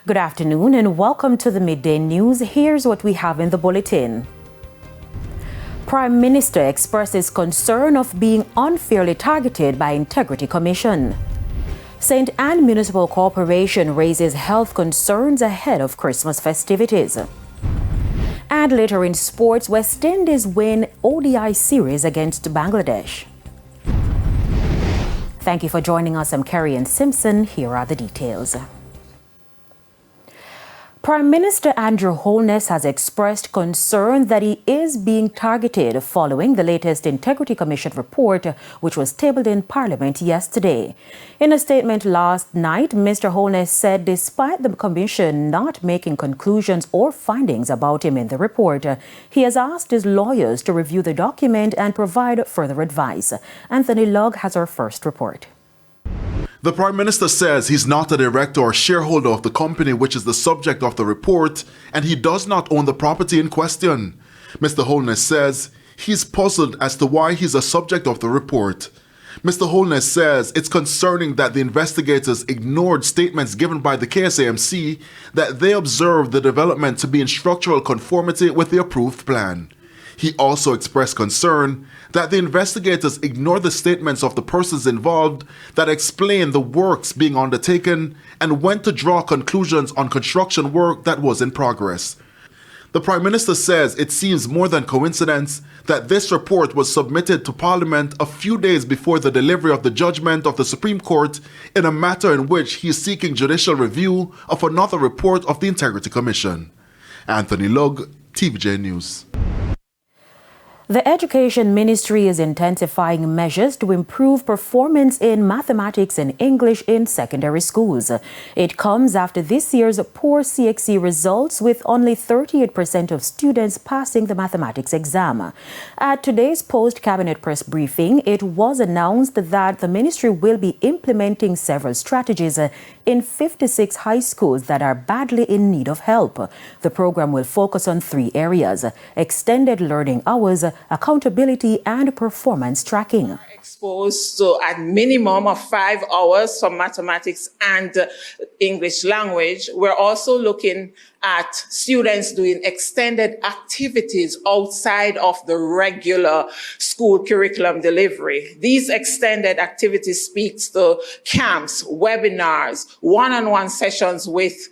Good afternoon and welcome to the Midday News. Here's what we have in the bulletin. Prime Minister expresses concern of being unfairly targeted by Integrity Commission. St. Anne Municipal Corporation raises health concerns ahead of Christmas festivities. And later in sports, West Indies win ODI series against Bangladesh. Thank you for joining us. I'm Kerry-Ann Simpson. Here are the details. Prime Minister Andrew Holness has expressed concern that he is being targeted following the latest Integrity Commission report, which was tabled in Parliament yesterday. In a statement last night, Mr. Holness said despite the Commission not making conclusions or findings about him in the report, he has asked his lawyers to review the document and provide further advice. Anthony Lugg has our first report. The Prime Minister says he's not a director or shareholder of the company which is the subject of the report, and he does not own the property in question. Mr. Holness says he's puzzled as to why he's a subject of the report. Mr. Holness says it's concerning that the investigators ignored statements given by the KSAMC that they observed the development to be in structural conformity with the approved plan. He also expressed concern that the investigators ignored the statements of the persons involved that explained the works being undertaken and went to draw conclusions on construction work that was in progress. The Prime Minister says it seems more than coincidence that this report was submitted to Parliament a few days before the delivery of the judgment of the Supreme Court in a matter in which he is seeking judicial review of another report of the Integrity Commission. Anthony Lugg, TVJ News. The Education Ministry is intensifying measures to improve performance in mathematics and English in secondary schools. It comes after this year's poor CXC results, with only 38% of students passing the mathematics exam. At today's post-cabinet press briefing, it was announced that the ministry will be implementing several strategies in 56 high schools that are badly in need of help. The program will focus on 3 areas: extended learning hours, accountability, and performance tracking. Exposed to a minimum of 5 hours for mathematics and English language. We're also looking at students doing extended activities outside of the regular school curriculum delivery. These extended activities speaks to camps, webinars, one-on-one sessions with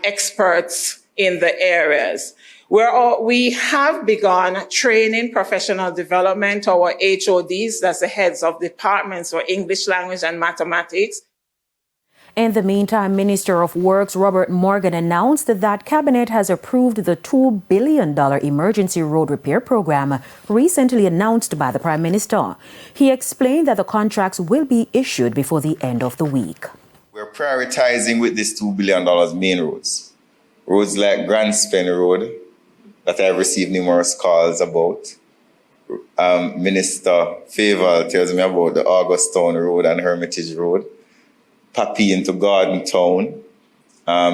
experts in the areas. We have begun training professional development, our HODs, that's the heads of departments for English language and mathematics. In the meantime, Minister of Works Robert Morgan announced that Cabinet has approved the $2 billion emergency road repair program recently announced by the Prime Minister. He explained that the contracts will be issued before the end of the week. We're prioritizing with this $2 billion main roads. Roads like Grand Spen Road, that I've received numerous calls about. Minister Faval tells me about the Augustown Road and Hermitage Road. Papi into Garden Town.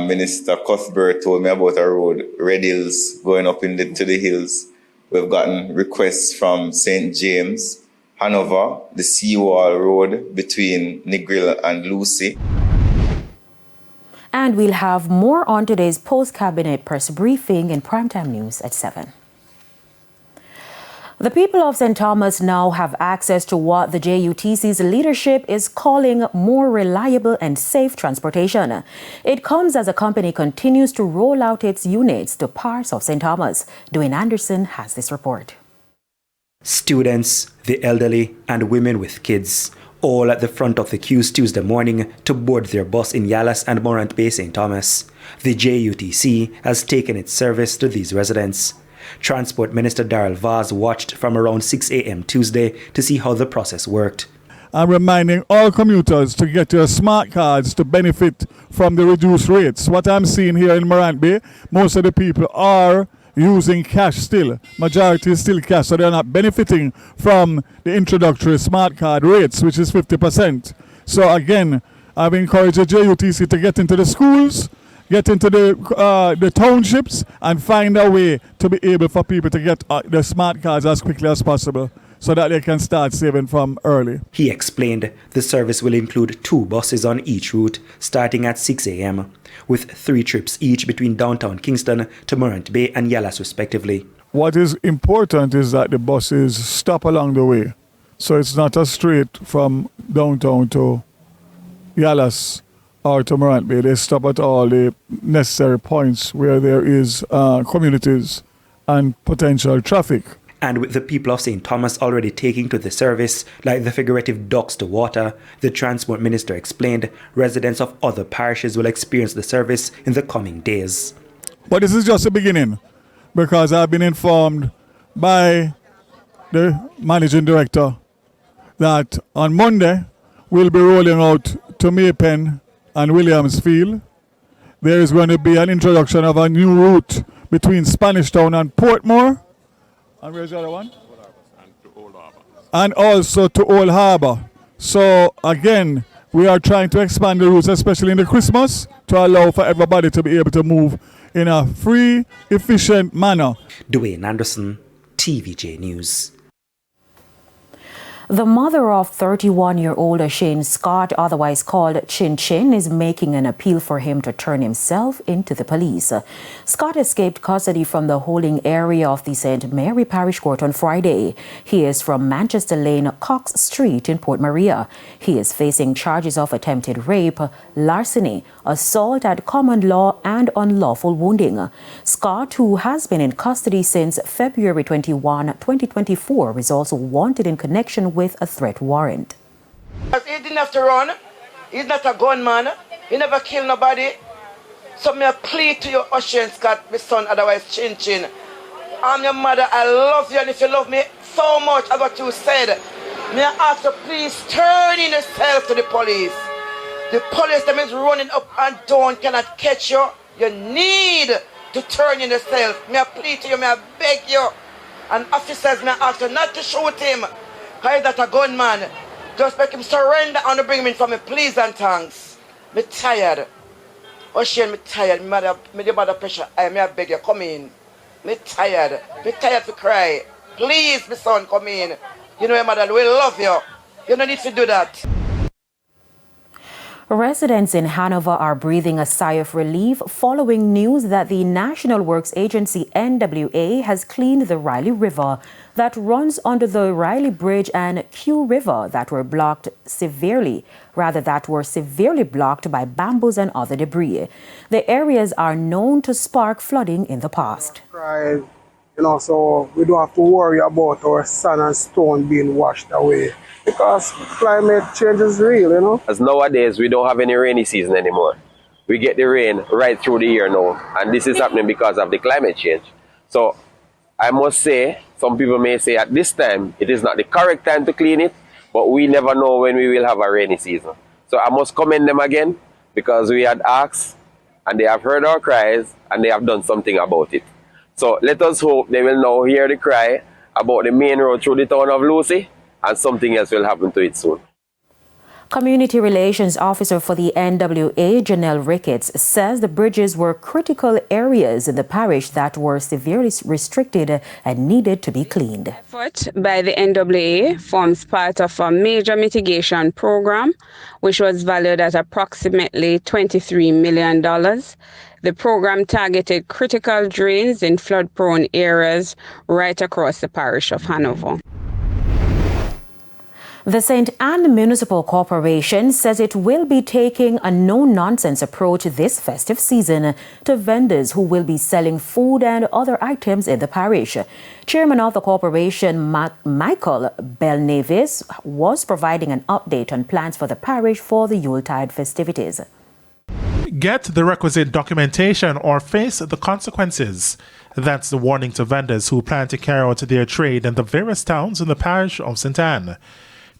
Minister Cuthbert told me about a road, Red Hills, going up to the hills. We've gotten requests from St. James, Hanover, the Seawall Road between Negril and Lucy. And we'll have more on today's post-cabinet press briefing in Primetime News at 7. The people of St. Thomas now have access to what the JUTC's leadership is calling more reliable and safe transportation. It comes as the company continues to roll out its units to parts of St. Thomas. Dwayne Anderson has this report. Students, the elderly, and women with kids, all at the front of the queues Tuesday morning to board their bus in Yalas and Morant Bay, St. Thomas. The JUTC has taken its service to these residents. Transport Minister Darrell Vaz watched from around 6 a.m. Tuesday to see how the process worked. I'm reminding all commuters to get your smart cards to benefit from the reduced rates. What I'm seeing here in Morant Bay, most of the people are using cash still. Majority is still cash, so they're not benefiting from the introductory smart card rates, which is 50%. So again, I've encouraged the JUTC to get into the schools, get into the townships, and find a way to be able for people to get the smart cards as quickly as possible. so that they can start saving from early. He explained the service will include 2 buses on each route starting at 6 a.m., with 3 trips each between downtown Kingston to Morant Bay and Yallas respectively. What is important is that the buses stop along the way. So it's not a straight from downtown to Yallas or to Morant Bay. They stop at all the necessary points where there is communities and potential traffic. And with the people of St. Thomas already taking to the service, like the figurative ducks to water, the Transport Minister explained residents of other parishes will experience the service in the coming days. But this is just the beginning, because I've been informed by the Managing Director that on Monday we'll be rolling out to Maypen and Williamsfield. There is going to be an introduction of a new route between Spanish Town and Portmore. And where's the other one? And also to Old Harbour. So again, we are trying to expand the routes, especially in the Christmas, to allow for everybody to be able to move in a free, efficient manner. Dwayne Anderson, TVJ News. The mother of 31-year-old Shane Scott, otherwise called Chin Chin, is making an appeal for him to turn himself into the police. Scott escaped custody from the holding area of the St. Mary Parish Court on Friday. He is from Manchester Lane, Cox Street in Port Maria. He is facing charges of attempted rape, larceny, assault at common law and unlawful wounding. Scott, who has been in custody since February 21, 2024, is also wanted in connection with a threat warrant. He didn't have to run. He's not a gunman. He never killed nobody. So may I plead to you, Shane Scott, my son, otherwise Chin Chin. I'm your mother. I love you, and if you love me so much as what you said, may I ask you please turn in yourself to the police. The police them is running up and down, cannot catch you. You need to turn in yourself. May I plead to you, may I beg you. And officers may I ask you not to shoot him. He's not a gunman. Just make him surrender and bring him in for me, please and thanks. Me tired. Shane, me tired. Me the mother pressure. May I beg you, come in. Me tired. Me tired to cry. Please, my son, come in. You know your mother will love you. You don't need to do that. Residents in Hanover are breathing a sigh of relief following news that the National Works Agency NWA has cleaned the Riley River that runs under the Riley Bridge and Q River that were severely blocked by bamboos and other debris. The areas are known to spark flooding in the past. So we don't have to worry about our sand and stone being washed away, because climate change is real, As nowadays, we don't have any rainy season anymore. We get the rain right through the year now, and this is happening because of the climate change. So I must say, some people may say at this time, it is not the correct time to clean it, but we never know when we will have a rainy season. So I must commend them again, because we had asked, and they have heard our cries, and they have done something about it. So let us hope they will now hear the cry about the main road through the town of Lucy, and something else will happen to it soon. Community Relations Officer for the NWA, Janelle Ricketts, says the bridges were critical areas in the parish that were severely restricted and needed to be cleaned. Effort by the NWA forms part of a major mitigation program, which was valued at approximately $23 million. The program targeted critical drains in flood-prone areas right across the parish of Hanover. The St. Anne Municipal Corporation says it will be taking a no-nonsense approach this festive season to vendors who will be selling food and other items in the parish. Chairman of the corporation, Michael Belnavis, was providing an update on plans for the parish for the Yuletide festivities. Get the requisite documentation or face the consequences. That's the warning to vendors who plan to carry out their trade in the various towns in the parish of St. Anne.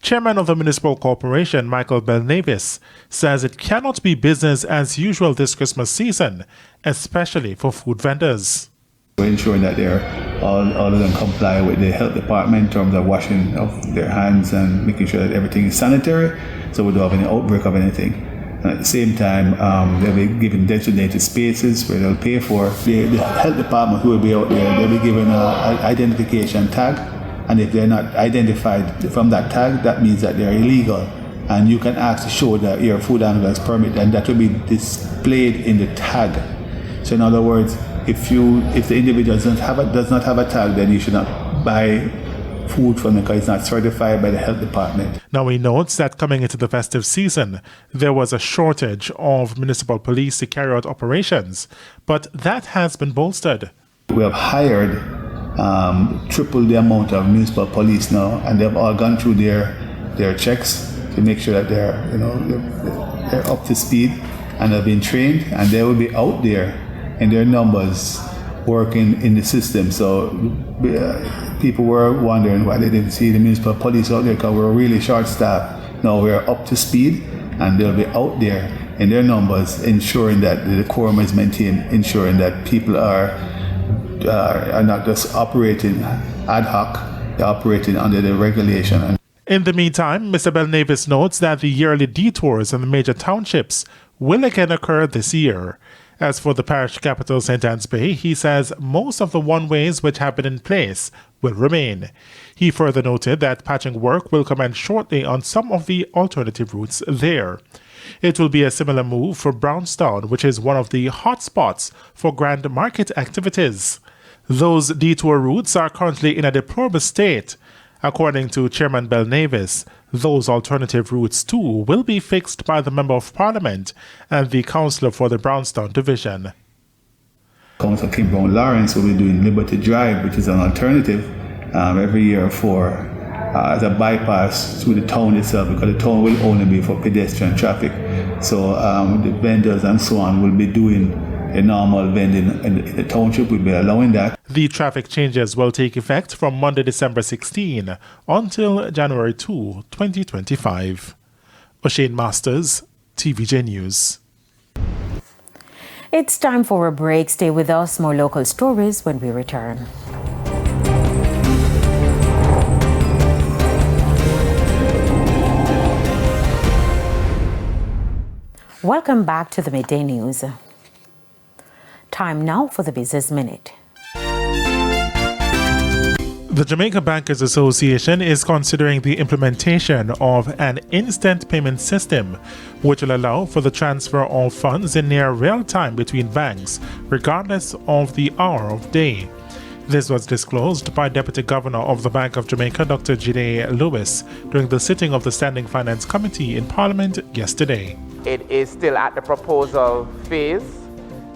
Chairman of the Municipal Corporation, Michael Belnavis, says it cannot be business as usual this Christmas season, especially for food vendors. We're ensuring that all of them comply with the health department in terms of washing of their hands and making sure that everything is sanitary, so we don't have any outbreak of anything. And at the same time, they'll be given designated spaces where they'll pay for. The health department who will be out there, they'll be given an identification tag And if they're not identified from that tag, that means that they're illegal. And you can ask to show that your food handler's permit, and that will be displayed in the tag. So in other words, if the individual does not have a tag, then you should not buy food from them because it's not certified by the health department. Now he notes that coming into the festive season, there was a shortage of municipal police to carry out operations, but that has been bolstered. We have hired triple the amount of municipal police now, and they've all gone through their checks to make sure that they're up to speed and have been trained, and they will be out there in their numbers working in the system. So people were wondering why they didn't see the municipal police out there because we're really short-staffed. Now we're up to speed, and they'll be out there in their numbers, ensuring that the quorum is maintained, ensuring that people are not just operating ad hoc, they're operating under the regulation. In the meantime, Mr. Belnavis notes that the yearly detours in the major townships will again occur this year. As for the parish capital, St. Anne's Bay, he says most of the one-ways which have been in place will remain. He further noted that patching work will commence shortly on some of the alternative routes there. It will be a similar move for Brownstown, which is one of the hotspots for grand market activities. Those detour routes are currently in a deplorable state. According to Chairman Belnavis, those alternative routes too will be fixed by the Member of Parliament and the Councillor for the Brownstown Division. Councillor Kim Brown Lawrence will be doing Liberty Drive, which is an alternative every year as a bypass through the town itself, because the town will only be for pedestrian traffic. So the vendors and so on will be doing a normal vending in the township. Will be allowing that. The traffic changes will take effect from Monday, December 16 until January 2, 2025. O'Shane Masters, TVJ News. It's time for a break. Stay with us. More local stories when we return. Welcome back to the Midday News. Time now for the Business Minute. The Jamaica Bankers Association is considering the implementation of an instant payment system, which will allow for the transfer of funds in near real time between banks, regardless of the hour of day. This was disclosed by Deputy Governor of the Bank of Jamaica, Dr. Jide Lewis, during the sitting of the Standing Finance Committee in Parliament yesterday. It is still at the proposal phase.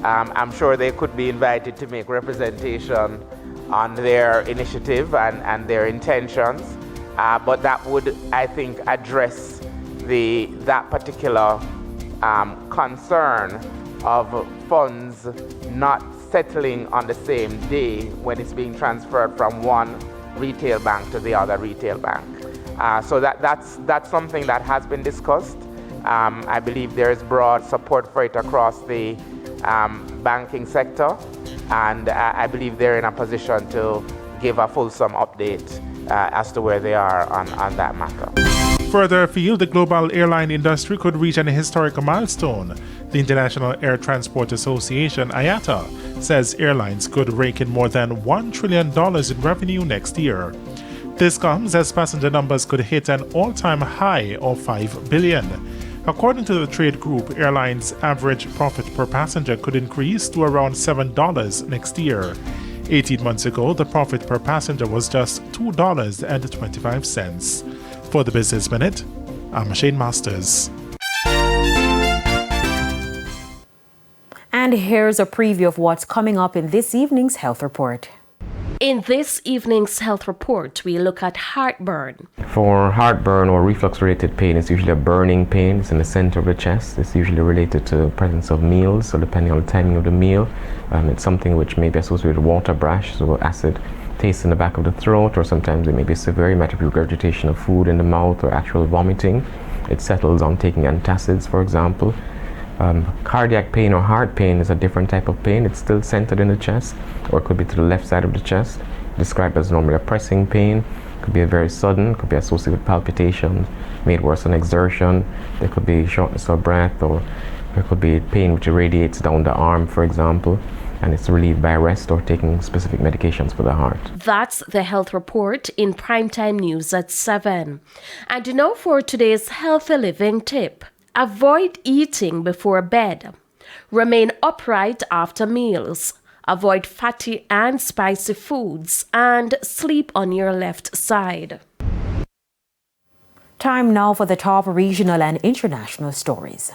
I'm sure they could be invited to make representation on their initiative and their intentions, but that would, I think, address that particular concern of funds not settling on the same day when it's being transferred from one retail bank to the other retail bank. So that's something that has been discussed. I believe there is broad support for it across the banking sector, and I believe they're in a position to give a fulsome update as to where they are on that matter. Further afield, the global airline industry could reach an historic milestone. The International Air Transport Association, IATA, says airlines could rake in more than $1 trillion in revenue next year. This comes as passenger numbers could hit an all-time high of 5 billion. According to the trade group, airlines' average profit per passenger could increase to around $7 next year. 18 months ago, the profit per passenger was just $2.25. For the Business Minute, I'm Shane Masters. And here's a preview of what's coming up in this evening's health report. In this evening's health report, we look at heartburn. For heartburn or reflux-related pain, it's usually a burning pain. It's in the center of the chest. It's usually related to the presence of meals, so depending on the timing of the meal, it's something which may be associated with water brash, so acid taste in the back of the throat, or sometimes it may be severe hematocrit regurgitation of food in the mouth or actual vomiting. It settles on taking antacids, for example. Cardiac pain or heart pain is a different type of pain. It's still centered in the chest, or it could be to the left side of the chest, described as normally a pressing pain. It could be a very sudden, could be associated with palpitations, made worse on exertion. There could be shortness of breath, or there could be pain which irradiates down the arm, for example. and it's relieved by rest or taking specific medications for the heart. That's the health report in primetime news at 7. And now for today's healthy living tip. Avoid eating before bed. Remain upright after meals. Avoid fatty and spicy foods, and sleep on your left side. Time now for the top regional and international stories.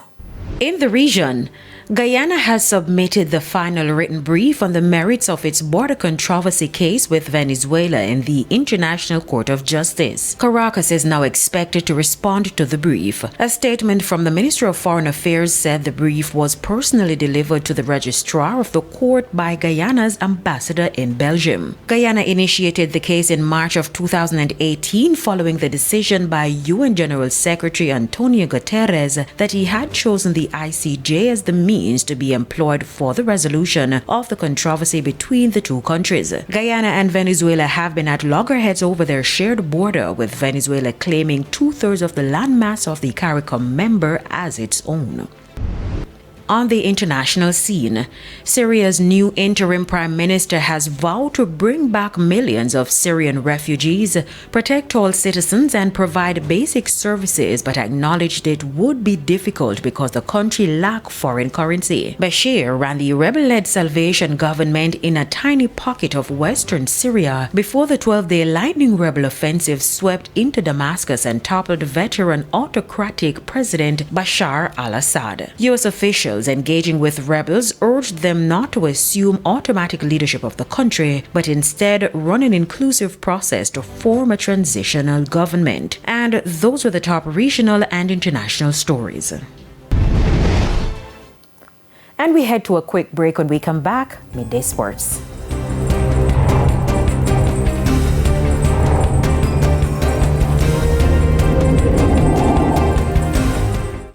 In the region, Guyana has submitted the final written brief on the merits of its border controversy case with Venezuela in the International Court of Justice. Caracas is now expected to respond to the brief. A statement from the Ministry of Foreign Affairs said the brief was personally delivered to the registrar of the court by Guyana's ambassador in Belgium. Guyana initiated the case in March of 2018 following the decision by UN General Secretary Antonio Guterres that he had chosen the ICJ as the means to be employed for the resolution of the controversy between the two countries. Guyana and Venezuela have been at loggerheads over their shared border, with Venezuela claiming 2/3 of the landmass of the CARICOM member as its own. On the international scene, Syria's new interim prime minister has vowed to bring back millions of Syrian refugees, protect all citizens, and provide basic services, but acknowledged it would be difficult because the country lacks foreign currency. Bashir ran the rebel-led Salvation government in a tiny pocket of western Syria before the 12-day lightning rebel offensive swept into Damascus and toppled veteran autocratic President Bashar al-Assad. U.S. officials engaging with rebels urged them not to assume automatic leadership of the country, but instead run an inclusive process to form a transitional government. And those were the top regional and international stories. And we head to a quick break. When we come back, Midday Sports.